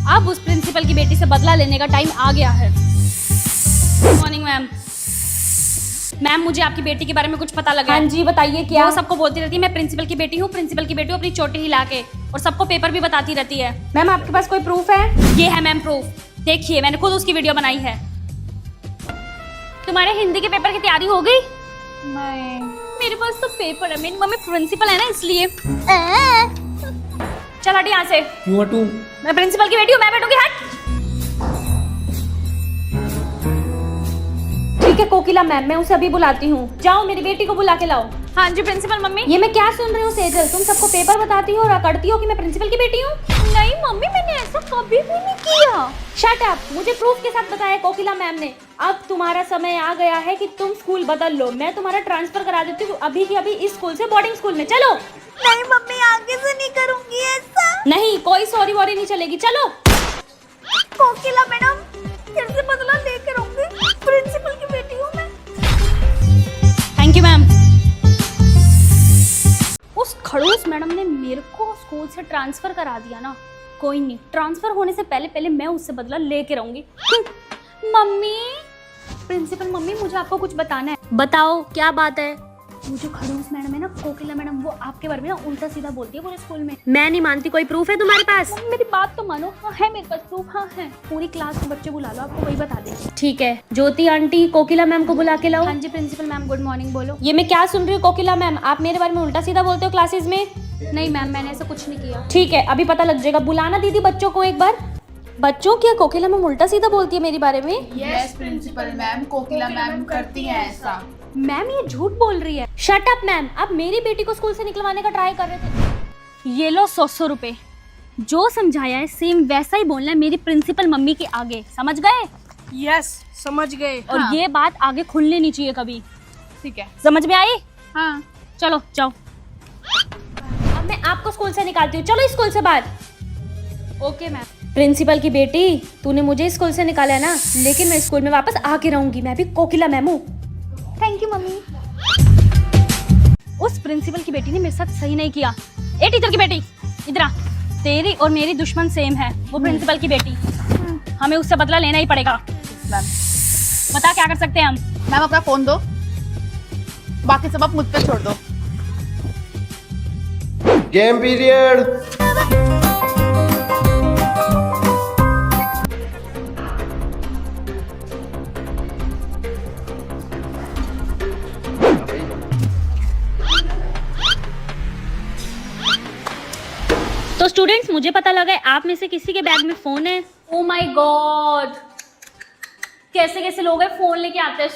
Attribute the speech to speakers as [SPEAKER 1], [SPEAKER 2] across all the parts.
[SPEAKER 1] अब उस प्रिंसिपल की बेटी से बदला लेने का टाइम आ गया है। Good morning ma'am. मैम मुझे आपकी बेटी के बारे में कुछ पता लगा।
[SPEAKER 2] हाँ जी बताइए क्या।
[SPEAKER 1] वो सबको बोलती रहती है मैं प्रिंसिपल की बेटी हूँ, प्रिंसिपल की बेटी हूँ, अपनी चोटी हिला के, और सबको पेपर भी बताती रहती है।
[SPEAKER 2] मैम आपके पास कोई प्रूफ है?
[SPEAKER 1] ये है मैम प्रूफ, देखिए मैंने खुद उसकी वीडियो बनाई है। तुम्हारे हिंदी के पेपर की तैयारी हो गई?
[SPEAKER 2] नहीं।
[SPEAKER 1] मेरे पास तो पेपर है, मेरी मम्मी प्रिंसिपल है ना इसलिए। चल हट यहाँ से।
[SPEAKER 3] क्यों हटूं?
[SPEAKER 1] मैं प्रिंसिपल की बेटी हूँ, मैं बैठूंगी, हट।
[SPEAKER 2] ठीक है कोकिला मैम, मैं उसे अभी बुलाती हूँ। जाओ मेरी बेटी को बुला के लाओ।
[SPEAKER 1] हाँ जी प्रिंसिपल मम्मी।
[SPEAKER 2] ये मैं क्या सुन रही हूँ सेजल, तुम सबको पेपर बताती हो और अकड़ती हो कि मैं प्रिंसिपल की बेटी हूँ।
[SPEAKER 1] नहीं मम्मी मैंने ऐसा कभी भी नहीं किया।
[SPEAKER 2] शट अप, मुझे प्रूफ के साथ बताया कोकिला मैम ने। अब तुम्हारा समय आ गया है कि तुम स्कूल बदल लो। मैं तुम्हारा ट्रांसफर करा देती हूँ अभी की अभी इस स्कूल से बोर्डिंग स्कूल में। चलो।
[SPEAKER 1] नहीं मम्मी आगे से नहीं करूंगी ऐसा।
[SPEAKER 2] नहीं कोई सॉरी वॉरी नहीं चलेगी, चलो।
[SPEAKER 1] कोकिला मैडम फिर से बदला लेकर आऊंगी, प्रिंसिपल की बेटी हूँ मैं। Thank you ma'am. उस खड़ूस मैडम ने मेरे को स्कूल से ट्रांसफर करा दिया ना, कोई नहीं, ट्रांसफर होने से पहले पहले मैं उससे बदला लेके रहूंगी। मम्मी, प्रिंसिपल मम्मी मुझे आपको कुछ बताना है।
[SPEAKER 2] बताओ क्या बात है।
[SPEAKER 1] वो जो खड़ूस मैडम है ना, कोकिला मैडम, वो आपके बारे में ना उल्टा सीधा बोलती है पूरे स्कूल में।
[SPEAKER 2] मैं नहीं मानती, कोई प्रूफ है तुम्हारे पास?
[SPEAKER 1] मम्मी मेरी बात तो मानो। हाँ है मेरे पास प्रूफ, हाँ है। पूरी क्लास के बच्चे बुला लो, आपको वही बता देंगे।
[SPEAKER 2] ठीक है, ज्योति आंटी कोकिला मैम को बुला के लाओ।
[SPEAKER 1] हाँ जी प्रिंसिपल मैम, गुड मॉर्निंग। बोलो।
[SPEAKER 2] ये मैं क्या सुन रही हूँ कोकिला मैम, आप मेरे बारे में उल्टा सीधा बोलते हो क्लासेस में।
[SPEAKER 1] नहीं मैम मैंने ऐसा कुछ नहीं किया।
[SPEAKER 2] ठीक है, अभी पता लग जाएगा। बुलाना दीदी बच्चों को एक बार। बच्चों क्या कोकिला मैम उल्टा सीधा बोलती है मेरे बारे में?
[SPEAKER 4] Yes principal ma'am, Kokila ma'am करती हैं ऐसा।
[SPEAKER 1] मैम ये झूठ बोल रही है।
[SPEAKER 2] शट अप मैम, आप मेरी बेटी को स्कूल से निकलवाने का ट्राई कर रहे थे।
[SPEAKER 1] ये लो 100 रुपए। जो समझाया है सेम वैसा ही बोलना है मेरी प्रिंसिपल मम्मी के आगे, समझ गए?
[SPEAKER 4] यस समझ गए।
[SPEAKER 1] और
[SPEAKER 4] हाँ।
[SPEAKER 1] ये बात आगे खुलनी नहीं चाहिए कभी,
[SPEAKER 4] ठीक है।
[SPEAKER 1] समझ में आई?
[SPEAKER 4] हाँ
[SPEAKER 1] चलो जाओ।
[SPEAKER 2] अब मैं आपको स्कूल से निकालती हूँ, चलो इस स्कूल से बाहर।
[SPEAKER 1] Okay ma'am.
[SPEAKER 2] प्रिंसिपल की बेटी, तूने मुझे स्कूल से निकाला है ना, लेकिन मैं स्कूल में वापस आके रहूंगी। मैं भी कोकिला मैम हूँ।
[SPEAKER 1] Thank you mummy. उस प्रिंसिपल की बेटी ने मेरे साथ सही नहीं किया। ए टीचर की बेटी इधर आ, तेरी और मेरी दुश्मन सेम है। वो प्रिंसिपल की बेटी, हमें उससे बदला लेना ही पड़ेगा।
[SPEAKER 4] मैम।
[SPEAKER 1] बता क्या कर सकते हैं हम?
[SPEAKER 4] मैम अपना फोन दो, बाकी सब आप मुझ पे छोड़ दो।
[SPEAKER 3] Game period.
[SPEAKER 2] तो स्टूडेंट्स, मुझे पता लगा है आप में से किसी के बैग में फोन है।
[SPEAKER 1] ओ माय गॉड, कैसे कैसे लोग हैं फोन लेके आते हैं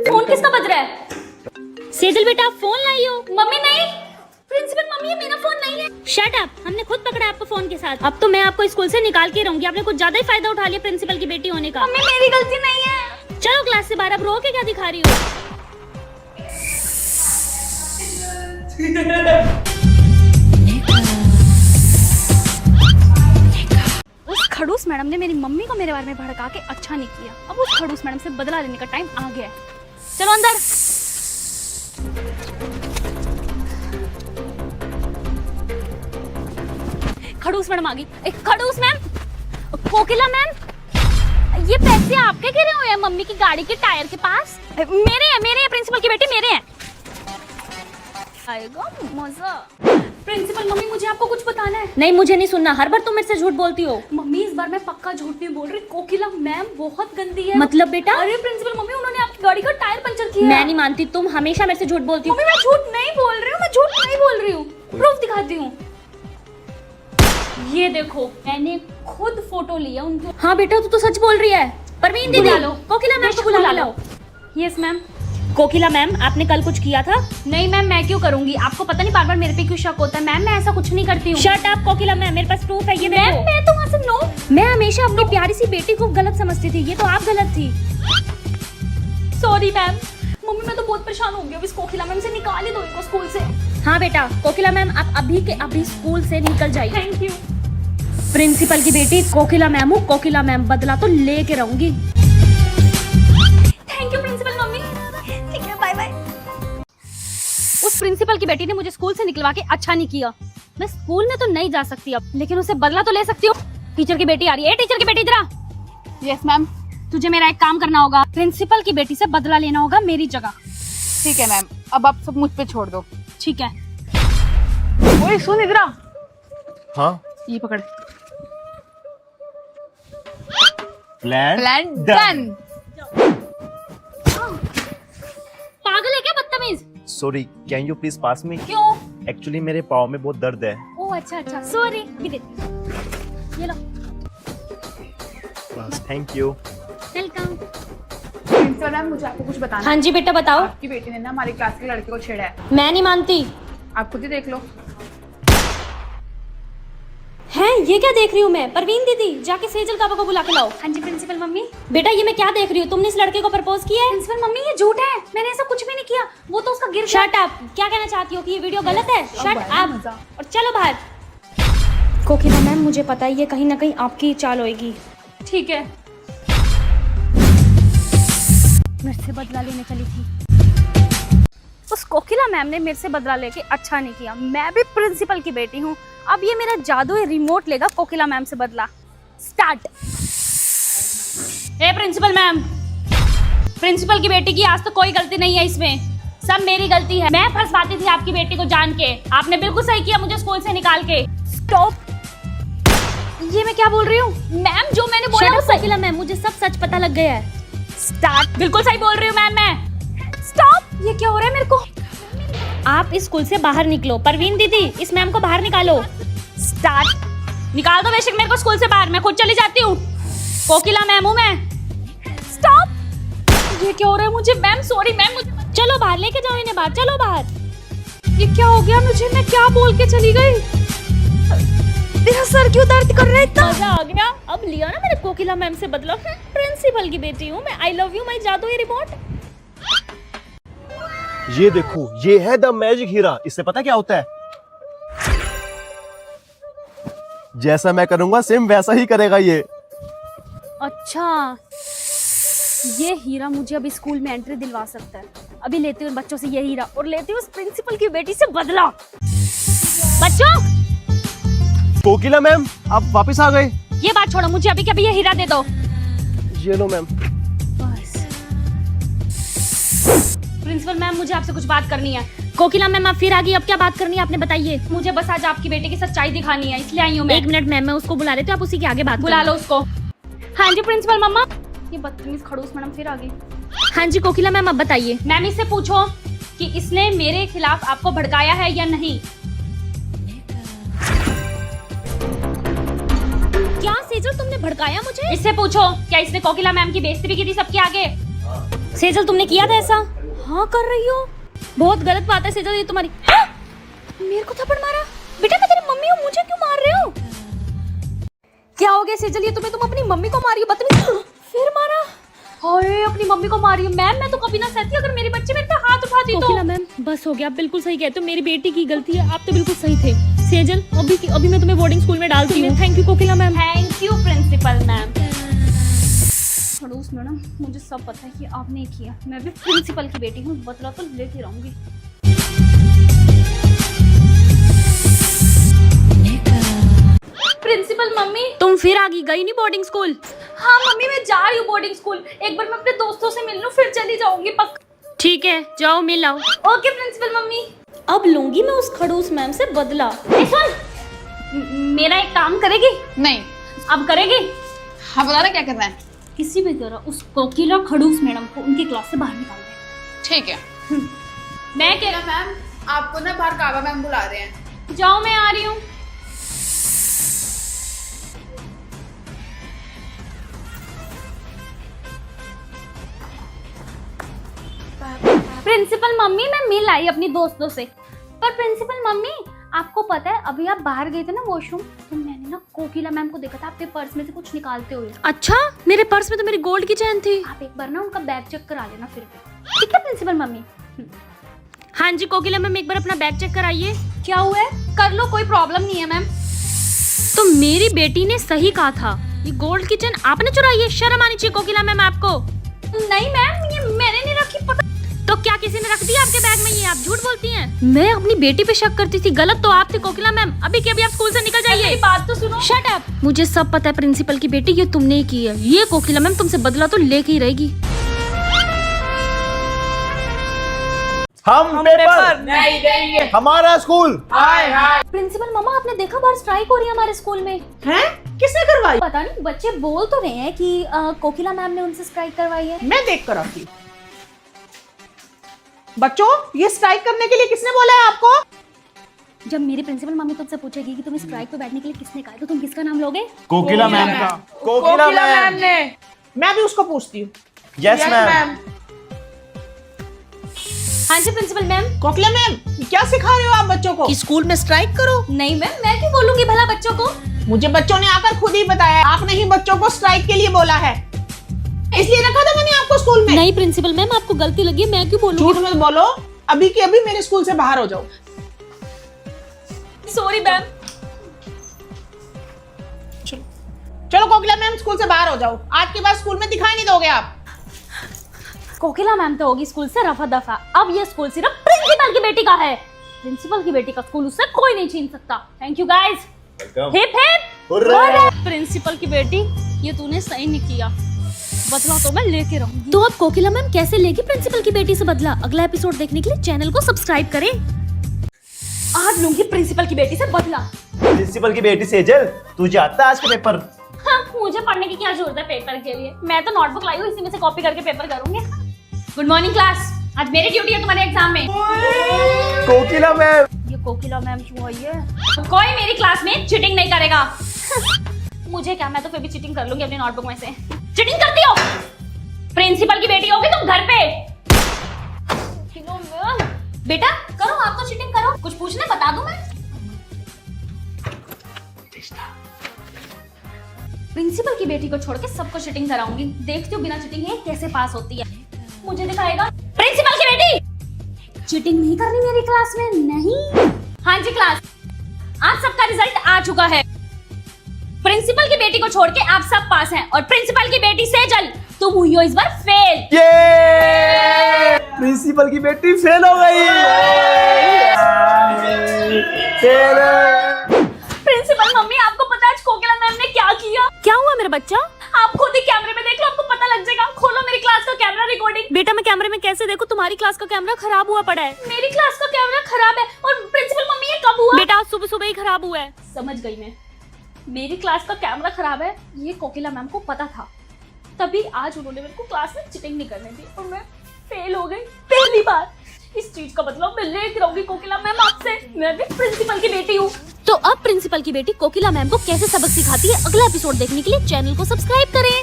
[SPEAKER 1] फोन किसका बज रहा है?
[SPEAKER 2] सेजल बेटा आप फोन लाई हो?
[SPEAKER 1] मम्मी नहीं, प्रिंसिपल मम्मी ये मेरा फोन नहीं है।
[SPEAKER 2] शट अप, हमने खुद पकड़ा आपको फोन के साथ। अब तो मैं आपको स्कूल से निकाल के रहूंगी। आपने कुछ ज्यादा ही फायदा उठा लिया प्रिंसिपल की बेटी होने का।
[SPEAKER 1] मम्मी मेरी गलती नहीं है।
[SPEAKER 2] चलो क्लास से बाहर। अब रो के क्या दिखा रही हो?
[SPEAKER 1] उस खड़ूस मैडम ने मेरी मम्मी को मेरे बारे में भड़का के अच्छा नहीं किया। अब उस खड़ूस मैडम से बदला लेने का टाइम आ गया है। चलो अंदर। खड़ूस मैडम आ गई। एक खड़ूस मैम, कोकिला मैम, ये पैसे आपके गिरे हुए हैं मम्मी की गाड़ी के टायर के पास। मेरे हैं प्रिंसिपल की बेटी, मेरे हैं। आएगा मजा। प्रिंसिपल मम्मी मुझे आपको कुछ बताना है।
[SPEAKER 2] नहीं मुझे नहीं सुनना, हर बार तुम मेरे से झूठ बोलती हो।
[SPEAKER 1] मम्मी इस बार मैं पक्का झूठ नहीं बोल रही। कोकिला मैम बहुत गंदी है।
[SPEAKER 2] मतलब बेटा?
[SPEAKER 1] अरे प्रिंसिपल मम्मी उन्होंने आपकी गाड़ी का टायर पंचर किया।
[SPEAKER 2] मैं नहीं मानती, तुम हमेशा मेरे से झूठ बोलती हो।
[SPEAKER 1] मम्मी मैं झूठ नहीं बोल रही हूँ, मैं झूठ नहीं बोल रही हूँ। प्रूफ दिखाती हूँ, ये देखो मैंने खुद फोटो लिया उनकी।
[SPEAKER 2] हाँ बेटा तू तो सच बोल रही है। परवीन दीदी,
[SPEAKER 1] बुला लो।
[SPEAKER 2] कोकिला मैम को बुला लो।
[SPEAKER 1] Yes ma'am.
[SPEAKER 2] कोकिला मैम आपने कल कुछ किया था?
[SPEAKER 1] नहीं मैम मैं क्यों करूंगी? आपको पता नहीं बार बार मेरे पे क्यों शक होता है। मैम मैं ऐसा कुछ नहीं करती हूँ।
[SPEAKER 2] शट अप कोकिला मैम, मेरे पास प्रूफ है। ये
[SPEAKER 1] मैम
[SPEAKER 2] देखो।
[SPEAKER 1] मैं तो वहाँ से नो।
[SPEAKER 2] मैं हमेशा अपनी प्यारी सी बेटी को गलत समझती थी, ये तो आप गलत थी।
[SPEAKER 1] Sorry ma'am. मम्मी मैं तो बहुत परेशान हो गई। अब इस कोकिला मैम से निकाल ही दो इनको स्कूल से।
[SPEAKER 2] हाँ बेटा, कोकिला मैम आप अभी के अभी स्कूल से निकल जाइए।
[SPEAKER 1] Thank you.
[SPEAKER 2] प्रिंसिपल की बेटी कोकिला मैम हूँ। कोकिला मैम बदला तो लेके रहूंगी।
[SPEAKER 1] Thank you principal mummy. ठीक है बाय बाय। उस प्रिंसिपल की बेटी ने मुझे स्कूल से निकलवा के अच्छा नहीं किया। मैं स्कूल में तो नहीं जा सकती अब, लेकिन उसे बदला तो ले सकती हूँ। टीचर की बेटी आ रही है। टीचर की बेटी इधर आ।
[SPEAKER 4] Yes ma'am.
[SPEAKER 1] तुझे मेरा एक काम करना होगा, प्रिंसिपल की बेटी से बदला लेना होगा मेरी जगह।
[SPEAKER 4] ठीक है मैम, अब आप सब मुझ पे छोड़ दो।
[SPEAKER 1] ठीक है।
[SPEAKER 4] ओए सुन इधर आ।
[SPEAKER 3] हाँ,
[SPEAKER 4] ये पकड़।
[SPEAKER 3] Plan
[SPEAKER 4] plan done.
[SPEAKER 1] पागल है क्या बदतमीज?
[SPEAKER 3] Sorry, can you please pass me?
[SPEAKER 1] क्यों?
[SPEAKER 3] एक्चुअली मेरे पाँव में बहुत दर्द है।
[SPEAKER 1] ओह अच्छा अच्छा, सॉरी। भी देती हूँ। ये लो।
[SPEAKER 3] बस, thank you.
[SPEAKER 1] Welcome.
[SPEAKER 4] Principal ma'am, मुझे आपको कुछ बताना
[SPEAKER 2] हाँ
[SPEAKER 4] है।
[SPEAKER 2] जी बेटा बताओ।
[SPEAKER 4] आपकी बेटी ने ना हमारी क्लास के लड़के को छेड़ा है।
[SPEAKER 2] मैं नहीं मानती।
[SPEAKER 4] आप खुद ही देख लो।
[SPEAKER 2] हैं ये क्या देख रही हूँ मैं? परवीन दीदी जाके सेजल काबा को बुला के लाओ।
[SPEAKER 1] हाँ जी प्रिंसिपल मम्मी।
[SPEAKER 2] बेटा ये मैं क्या देख रही हूँ? तुमने इस लड़के को प्रपोज किया है?
[SPEAKER 1] प्रिंसिपल मम्मी ये झूठ है, मैंने ऐसा कुछ भी नहीं किया। वो तो उसका गिर
[SPEAKER 2] शट अप। क्या कहना चाहती हो कि ये वीडियो गलत है? शट अप और चलो बाहर। कोकिला मैम मुझे पता है ये कहीं ना कहीं आपकी ही चाल होगी।
[SPEAKER 1] ठीक है। मेरे से बदला लेने चली थी। उस कोकिला मैम ने मेरे से बदला लेके अच्छा नहीं किया। मैं भी प्रिंसिपल की बेटी हूँ। अब ये मेरा जादुई रिमोट लेगा कोकिला मैम से बदला। स्टार्ट। ए प्रिंसिपल मैम, प्रिंसिपल की बेटी की आज तो कोई गलती नहीं है इसमें, सब मेरी गलती है। मैं फंसवाती थी आपकी बेटी को जान के। आपने बिल्कुल सही किया मुझे स्कूल से निकाल के। स्टॉप। ये मैं क्या बोल रही हूँ मैम? जो मैंने बोला
[SPEAKER 2] शट
[SPEAKER 1] वो
[SPEAKER 2] अप कोकिला मैम, मुझे सब सच पता लग गया है।
[SPEAKER 1] स्टार्ट। बिल्कुल सही बोल रही हूँ मैम मैं। स्टॉप। ये क्या हो रहा है मेरे को?
[SPEAKER 2] आप इस स्कूल से बाहर निकलो। परवीन दीदी इस मैम को बाहर निकालो।
[SPEAKER 1] स्टार्ट। निकाल दो बेशक मेरे को स्कूल से बाहर, मैं खुद चली जाती हूँ। कोकिला मैम हूँ मैं। स्टॉप। ये क्या हो रहा है मुझे? मैम सॉरी मैम, मुझे
[SPEAKER 2] चलो बाहर लेके जाओ इन्हें बाहर। चलो बाहर।
[SPEAKER 1] ये क्या हो गया मुझे? मैं क्या बोल के चली गई? मेरा सर क्यों दर्द कर रहा है इतना?
[SPEAKER 2] मजा आ गया। अब लिया ना मैंने कोकिला मैम से बदला। प्रिंसिपल की बेटी हूँ मैं। आई लव यू माई जादुई रिमोट।
[SPEAKER 3] ये देखो, ये है द मैजिक हीरा। इससे पता क्या होता है? जैसा मैं करूंगा सेम वैसा ही करेगा ये।
[SPEAKER 1] अच्छा, ये हीरा मुझे अभी स्कूल में एंट्री दिलवा सकता है। अभी लेती हूँ बच्चों से ये हीरा और लेती हूँ उस प्रिंसिपल की बेटी से बदला। बच्चों,
[SPEAKER 3] कोकिला मैम, आप वापस आ गए।
[SPEAKER 1] ये बात छोड़ो, मुझे अभी के अभी ये हीरा दे दो।
[SPEAKER 3] ये लो मैम।
[SPEAKER 1] बस। प्रिंसिपल मैम, मुझे आपसे कुछ बात करनी है।
[SPEAKER 2] कोकिला मैम आप फिर आ गई। अब क्या बात करनी है आपने बताइए।
[SPEAKER 1] मुझे बस आज आपकी बेटी की सच्चाई दिखानी है, इसलिए आई हूँ मैं।
[SPEAKER 2] एक मिनट मैम, मैं उसको बुला लेती हूँ, आप उसी के आगे बात
[SPEAKER 1] बुला
[SPEAKER 2] करना।
[SPEAKER 1] लो उसको। हाँ जी प्रिंसिपल मम्मा। ये बदतमीज खड़ूस मैडम फिर आ गई।
[SPEAKER 2] हाँ जी कोकिला मैम अब बताइए।
[SPEAKER 1] मैम इससे पूछो कि इसने मेरे खिलाफ आपको भड़काया है या नहीं।
[SPEAKER 2] क्या सेजल तुमने भड़काया मुझे?
[SPEAKER 1] इससे पूछो क्या इसने कोकिला मैम की बेइज्जती भी की थी सबके आगे।
[SPEAKER 2] सेजल तुमने किया था ऐसा? हाँ कर रही हो। बहुत गलत बात है सेजल ये तुम्हारी। हाँ! मेरे को थप्पड़ मारा। बेटा मैं तेरी मम्मी हूँ, मुझे क्यों मार रहे हो?
[SPEAKER 1] क्या हो गया सेजल? ये तुम अपनी मम्मी को मारी हो बदतमीज। फिर मारा? हाय अपनी मम्मी को मारी हो? मैम मैं तो कभी ना सहती अगर मेरे बच्चे मेरे पे हाथ उठाती तो।
[SPEAKER 2] कोकिला मैम बस हो गया, आप बिल्कुल सही कहते हो। मेरी बेटी की गलती है, आप तो बिल्कुल सही थे। सेजल अभी मैं तुम्हें बोर्डिंग स्कूल में डालती हूँ। Thank you Kokila ma'am.
[SPEAKER 1] Thank you principal ma'am. खड़ूस मैडम, मुझे सब पता है कि आपने किया। मैं भी प्रिंसिपल की बेटी हूँ, बदला तो लेती रहूंगी। Principal mummy.
[SPEAKER 2] तुम फिर आ गई नहीं बोर्डिंग स्कूल?
[SPEAKER 1] हाँ मम्मी मैं जा रही हूँ बोर्डिंग स्कूल। एक बार मैं अपने दोस्तों से मिल लूँ फिर चली जाऊंगी पक्का।
[SPEAKER 2] ठीक है जाओ मिल आओ।
[SPEAKER 1] Okay principal mummy.
[SPEAKER 2] अब लूंगी मैं उस खड़ूस मैम से बदला।
[SPEAKER 1] मेरा एक काम करेगी?
[SPEAKER 4] नहीं।
[SPEAKER 1] अब करेगी?
[SPEAKER 4] हाँ बता ना क्या करना है।
[SPEAKER 1] किसी भी तरह उस कोकिला खड़ूस मैडम को उनकी क्लास से बाहर निकाल दे।
[SPEAKER 4] ठीक है।
[SPEAKER 1] मैं कह रहा
[SPEAKER 4] मैम आपको ना बाहर काबा मैम बुला रहे हैं।
[SPEAKER 1] जाओ मैं आ रही हूँ। प्रिंसिपल मम्मी मैं मिल आई अपनी दोस्तों से। पर प्रिंसिपल मम्मी आपको पता है अभी आप बाहर गए थे ना वॉशरूम, तो मैंने ना कोकिला मैम को देखा था आपके पर्स में से कुछ निकालते हुए।
[SPEAKER 2] अच्छा मेरे पर्स में तो मेरी गोल्ड की चेन थी।
[SPEAKER 1] आप एक बार ना उनका बैग चेक करा लेना फिर भी। ठीक है प्रिंसिपल मम्मी।
[SPEAKER 2] हाँ जी कोकिला मैम एक बार अपना बैग चेक कराइए।
[SPEAKER 1] क्या हुआ है? कर लो, कोई प्रॉब्लम नहीं है मैम।
[SPEAKER 2] तो मेरी बेटी ने सही कहा था, ये गोल्ड की चेन आपने चुराई है। शर्म आनी चाहिए कोकिला मैम आपको।
[SPEAKER 1] नहीं मैम ये मैंने नहीं रखी। पता
[SPEAKER 2] तो क्या किसी ने रख दिया आपके बैग में ये? आप झूठ बोलती हैं। मैं अपनी बेटी पे शक करती थी, गलत तो आप थे कोकिला मैम। अभी के अभी आप स्कूल से निकल जाइए।
[SPEAKER 1] मेरी बात तो सुनो।
[SPEAKER 2] Shut up. मुझे सब पता है प्रिंसिपल की बेटी, ये तुमने ही की है। ये कोकिला मैम तुमसे बदला तो लेके ही रहेगी।
[SPEAKER 3] हम पेपर
[SPEAKER 4] नहीं देंगे।
[SPEAKER 3] हमारा स्कूल।
[SPEAKER 4] हाय हाय।
[SPEAKER 1] प्रिंसिपल मम्मा, आपने देखा बाहर स्ट्राइक हो रही है हमारे स्कूल में।
[SPEAKER 4] हैं? किसने करवाई?
[SPEAKER 1] पता नहीं, बच्चे बोल तो रहे हैं कि कोकिला मैम ने उनसे स्ट्राइक करवाई है।
[SPEAKER 4] मैं देख कर आती हूँ। बच्चों, ये स्ट्राइक करने के लिए किसने बोला है आपको?
[SPEAKER 1] जब मेरी प्रिंसिपल मम्मी तुमसे पूछेगी कि तुम्हें स्ट्राइक पे बैठने के लिए किसने कहा है, तो तुम किसका नाम लोगे?
[SPEAKER 3] कोकिला मैम का।
[SPEAKER 4] कोकिला मैम ने। मैं भी उसको पूछती हूँ।
[SPEAKER 3] Yes ma'am.
[SPEAKER 1] हाँ जी प्रिंसिपल मैम।
[SPEAKER 4] कोकिला मैम, क्या सिखा रहे हो आप बच्चों को कि स्कूल में स्ट्राइक करो?
[SPEAKER 1] नहीं मैम, मैं क्यों बोलूंगी भला बच्चों को।
[SPEAKER 4] मुझे बच्चों ने आकर खुद ही बताया, आपने ही बच्चों को स्ट्राइक के लिए बोला है, इसलिए रखा था मैंने आपको स्कूल में।
[SPEAKER 2] नहीं प्रिंसिपल मैम, आपको गलती लगी, मैं क्यों बोलूंगी?
[SPEAKER 4] झूठ मत बोलो, अभी के अभी मेरे स्कूल से बाहर हो जाओ।
[SPEAKER 1] Sorry ma'am.
[SPEAKER 4] चलो कोकिला मैम, स्कूल से बाहर हो जाओ। आज के बाद स्कूल में दिखाई नहीं दोगे आप।
[SPEAKER 1] कोकिला मैम तो होगी स्कूल से रफा दफा। अब ये स्कूल सिर्फ प्रिंसिपल की बेटी का है। प्रिंसिपल की बेटी का स्कूल उससे कोई नहीं छीन सकता। Thank you guys. Hip hip hooray. Principal की बेटी, ये तूने सही नहीं किया, बदला तो मैं लेके रहूंगी।
[SPEAKER 2] तो अब कोकिला मैम कैसे लेगी प्रिंसिपल की बेटी से बदला? अगला एपिसोड देखने के लिए चैनल को सब्सक्राइब करें।
[SPEAKER 1] आज लूंगी प्रिंसिपल की बेटी से बदला।
[SPEAKER 3] प्रिंसिपल की बेटी सेजल, तुझे आता है आज का पेपर?
[SPEAKER 1] हाँ, मुझे पढ़ने की क्या जरूरत है पेपर के लिए? मैं तो नोटबुक लाई हूँ, इसी में से कॉपी करके पेपर करूंगी। गुड मॉर्निंग क्लास, आज मेरी ड्यूटी है तुम्हारे एग्जाम में।
[SPEAKER 3] कोकिला मैम।
[SPEAKER 1] ये कोकिला मैम क्यों आई है? कोई मेरी क्लास में चीटिंग नहीं करेगा। मुझे क्या, मैं तो फिर भी चीटिंग कर लूंगी अपनी नोटबुक में से। चीटिंग करती हो? प्रिंसिपल की बेटी होगी तुम घर पे। बेटा करो, आप तो चीटिंग करो। कुछ पूछने बता दूं मैं? प्रिंसिपल की बेटी को छोड़ के सबको चीटिंग कराऊंगी। देखती हूँ बिना चीटिंग है कैसे पास होती है। मुझे दिखाएगा। प्रिंसिपल की बेटी, चीटिंग नहीं करनी मेरी क्लास में। नहीं। हाँ जी क्लास, आज सबका रिजल्ट आ चुका है। प्रिंसिपल की बेटी को छोड़ के आप सब पास हैं, और प्रिंसिपल की बेटी सेजल, तुम हुई हो इस बार फेल।
[SPEAKER 3] ये प्रिंसिपल की बेटी फेल हो गई।
[SPEAKER 1] प्रिंसिपल मम्मी, आपको पता है आज कोकिला मैम ने क्या किया?
[SPEAKER 2] क्या हुआ मेरा बच्चा?
[SPEAKER 1] आप खुद ही कैमरे में देख लो, आपको पता लग जाएगा। खोलो मेरी क्लास का कैमरा रिकॉर्डिंग।
[SPEAKER 2] बेटा मैं कैमरे में कैसे देखूं? तुम्हारी क्लास का कैमरा खराब हुआ पड़ा है।
[SPEAKER 1] मेरी क्लास का कैमरा खराब है, और प्रिंसिपल मम्मी ये कब हुआ?
[SPEAKER 2] बेटा आज सुबह सुबह ही खराब हुआ है।
[SPEAKER 1] समझ गई मैं, मेरी क्लास का कैमरा खराब है, ये कोकिला मैम को पता था, तभी आज उन्होंने मेरे को क्लास में चीटिंग नहीं करने दी और मैं फेल हो गई पहली बार। इस चीज का बदला मैं लेके रहूंगी कोकिला मैम आपसे। मैं भी प्रिंसिपल की बेटी हूँ।
[SPEAKER 2] तो अब प्रिंसिपल की बेटी कोकिला मैम को कैसे सबक सिखाती है, अगला एपिसोड देखने के लिए चैनल को सब्सक्राइब करें।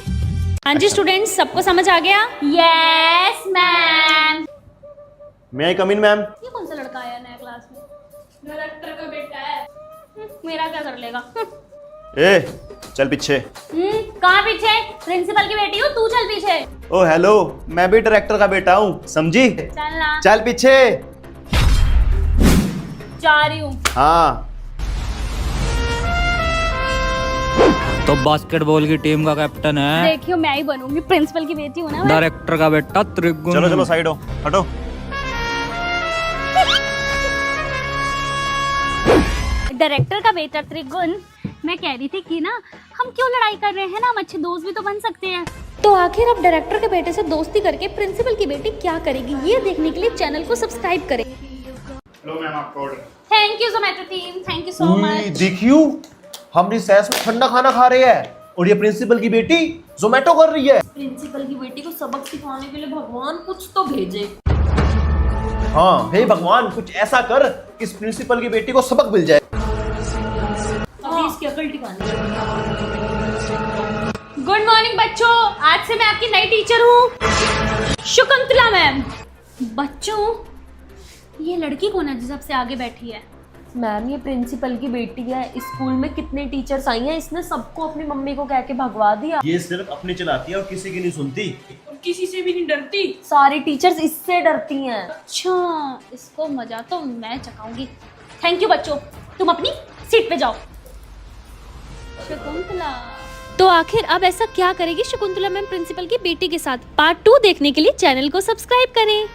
[SPEAKER 1] हाँ जी स्टूडेंट्स, सबको समझ आ गया? Yes ma'am.
[SPEAKER 3] मे आई कम इन मैम?
[SPEAKER 1] ये कौन सा लड़का आया नया क्लास में? डायरेक्टर का बेटा है। मेरा क्या कर लेगा?
[SPEAKER 3] ए चल पीछे।
[SPEAKER 1] कहाँ पीछे? प्रिंसिपल की बेटी हूँ, तू चल पीछे।
[SPEAKER 3] ओ हेलो, मैं भी डायरेक्टर का बेटा हूँ, समझी?
[SPEAKER 1] चल ना।
[SPEAKER 3] चल पीछे।
[SPEAKER 1] जा रही हूँ।
[SPEAKER 3] हाँ।
[SPEAKER 5] तो बास्केटबॉल की टीम का कैप्टन है
[SPEAKER 1] देखियो, मैं ही बनूंगी, प्रिंसिपल की बेटी हूँ ना मैं।
[SPEAKER 5] डायरेक्टर का बेटा त्रिगुण।
[SPEAKER 3] चलो चलो साइड हो, हटो।
[SPEAKER 1] डायरेक्टर का बेटा त्रिगुण, मैं कह रही थी कि ना, हम क्यों लड़ाई कर रहे हैं ना, हम अच्छे दोस्त भी तो बन सकते हैं।
[SPEAKER 2] तो आखिर अब डायरेक्टर के बेटे से दोस्ती करके प्रिंसिपल की बेटी क्या करेगी, ये देखने के लिए चैनल को सब्सक्राइब करें।
[SPEAKER 6] लो मैम आपका order.
[SPEAKER 1] Thank you Zomato team, thank you so much.
[SPEAKER 3] देखियो, हम रिसेस में ठंडा खाना खा रहे हैं और ये प्रिंसिपल की बेटी जोमेटो कर रही है।
[SPEAKER 7] प्रिंसिपल की बेटी को सबक सिखाने के लिए भगवान कुछ तो भेजे।
[SPEAKER 3] हाँ, हे भगवान कुछ ऐसा कर कि इस प्रिंसिपल की बेटी को सबक मिल जाए।
[SPEAKER 7] अभी इसकी अकल ठिकाने।
[SPEAKER 1] गुड मॉर्निंग बच्चों, आज से मैं आपकी नई टीचर हूँ, शकुंतला मैम। बच्चों, ये लड़की कौन है जो सबसे आगे बैठी है?
[SPEAKER 7] मैम ये प्रिंसिपल की बेटी है। स्कूल में कितने टीचर्स आई हैं, इसने सबको अपनी मम्मी को कह के भगवा दिया।
[SPEAKER 3] ये सिर्फ अपनी चलाती है और किसी की नहीं सुनती।
[SPEAKER 7] किसी से भी नहीं डरती, सारी टीचर्स इससे डरती हैं।
[SPEAKER 1] अच्छा, इसको मजा तो मैं चखाऊंगी। थैंक यू बच्चों, तुम अपनी सीट पे जाओ। शकुंतला।
[SPEAKER 2] तो आखिर अब ऐसा क्या करेगी शकुंतला मैम प्रिंसिपल की बेटी के साथ? पार्ट 2 देखने के लिए चैनल को सब्सक्राइब करें।